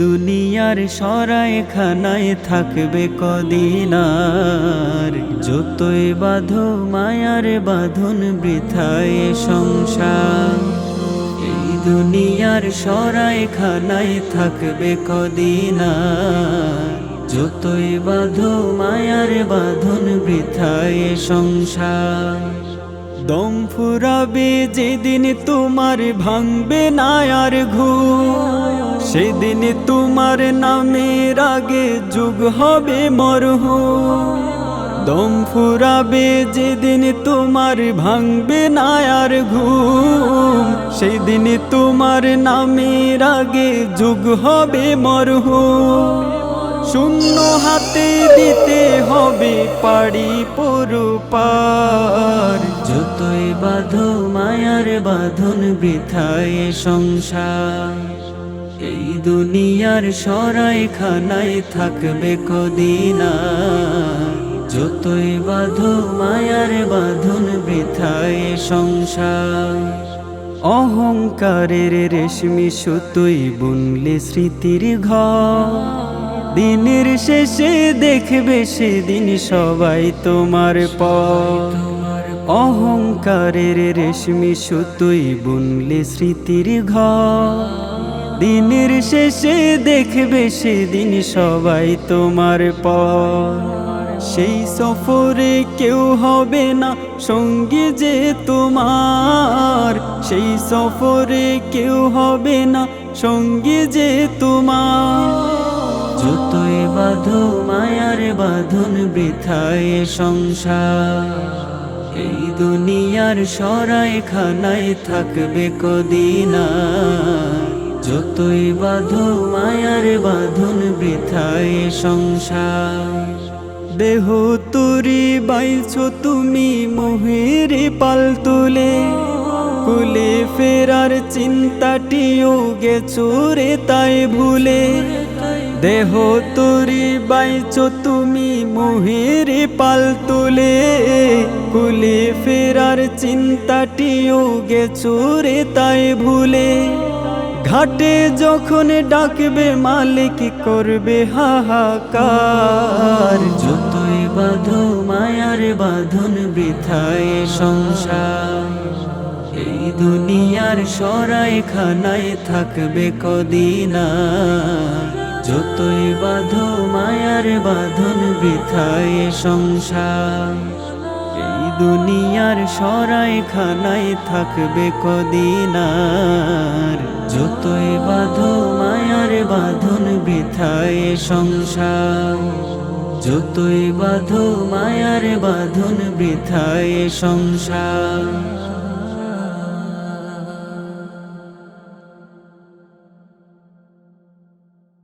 দুনিয়ার সরাইখানায় থাকবে কদিন আর, যতই বাঁধো মায়ার বাঁধন বৃথায় সংসার। এই দুনিয়ার সরাইখানায় থাকবে কদিন আর, যতই বাঁধো মায়ার বাঁধন বৃথায় সংসার। দম ফুরাবে যেদিন তোমার ভাঙবে না আর ঘুম, সেদিন তোমার নামের আগে যুগ হবে মরহুম। দম ফুরাবে যেদিন তোমার ভাঙবে না আর ঘুম, সেদিন তোমার নামের আগে যুগ হবে মরহুম। শূন্য হাতে দিতে হবে পাড়ি পরপার, যতই বাঁধো মায়ার বাঁধন বৃথায় সংসার। এই দুনিয়ার সরাইখানায় থাকবে কদিন আর, যতই বাঁধো মায়ার বাঁধন বৃথায় সংসার। অহংকারের রেশমি সুতোই বুনলে স্মৃতির ঘর, দিনের শেষে দেখবে সেদিন সবাই তোমার পর। অহংকারের রেশমি সুতোই বুনলে স্মৃতির ঘর, দিনের শেষে দেখবে সেদিন সবাই তোমার পর। সেই সফরে কেউ হবে না সঙ্গী যে তোমার, সেই সফরে কেউ হবে না সঙ্গী যে তোমার। যতই বাঁধো মায়ার বাঁধন বৃথায় সংসার। এই দুনিয়ার সরাইখানায় থাকবে কদিন আর, যতই বাঁধো মায়ার বাঁধন বৃথায় সংসার। দেহ তুরি বাইছো তুমি মোহের পাল তুলে, কুলে ফেরার চিন্তাটিও গেছো রে তাই ভুলে। দেহ তুরি বাইছো তুমি মোহের পাল তুলে, কুলে ফেরার চিন্তাটিও গেছো রে তাই ভুলে। ঘাটে যখন ডাকবে মালিক করবে হাহাকার, যতই বাঁধো মায়ার বাঁধন বৃথায় সংসার। এই দুনিয়ার সরাইখানায় থাকবে কদিন আর, যতই বাঁধো মায়ার বাঁধন বৃথায় সংসার। এই দুনিয়ার সরাইখানায় থাকবে কদিন আর, যতই বাঁধো মায়ার বাঁধন বৃথায় সংসার। যতই বাঁধো মায়ার বাঁধন বৃথায় সংসার।